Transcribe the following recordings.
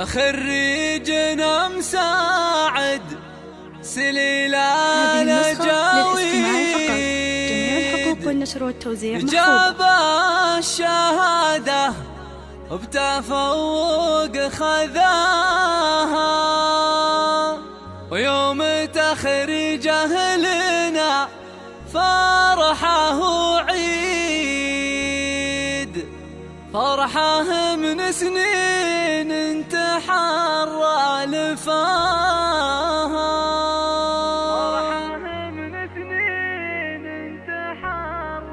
خريجنا مساعد سليلة للجاويد، جميع الحقوق والنشر والتوزيع جاب الشهادة بتفوق خذاها، ويوم تخريجه لنا فرحه وعيد، فرحه من سنين انتحر لفاها، فرحه من سنين انتحر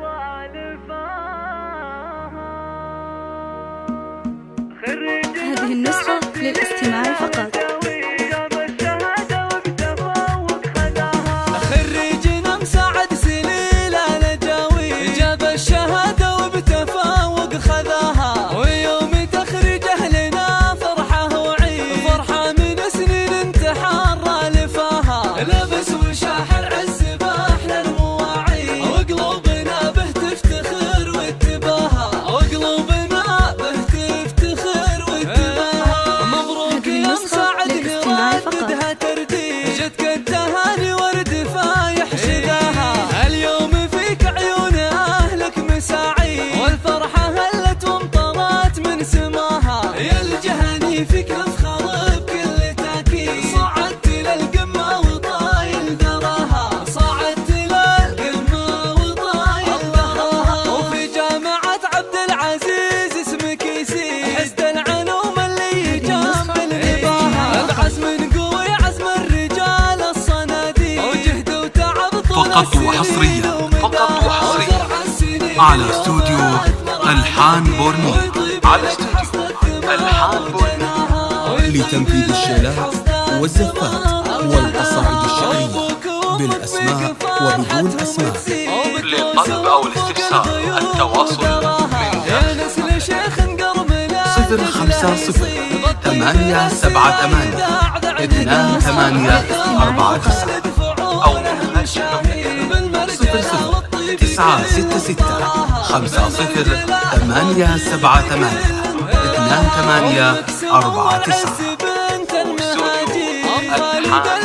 لفاها. هذه النسخة للاستماع فقط. فيك افخر بكل تاكيد، صعدت للقمة وطايل ذراها، صعدت للقمة وطايل ذراها. وفي جامعة عبد العزيز اسمك يسير، حزت العلوم اللي جنب النباهة، بعزم قوي عزم الرجال الصناديق، وجهد وتعب طول فقط وحصريا على استوديو ألحان بورني، لتنفيذ الشيلات والزفات والقصائد الشعرية بالأسماء وبدون أسماء. للطلب أو الاستفسار التواصل من داخل 050 878 2849 أو من خارج 00 966 50 878 2849.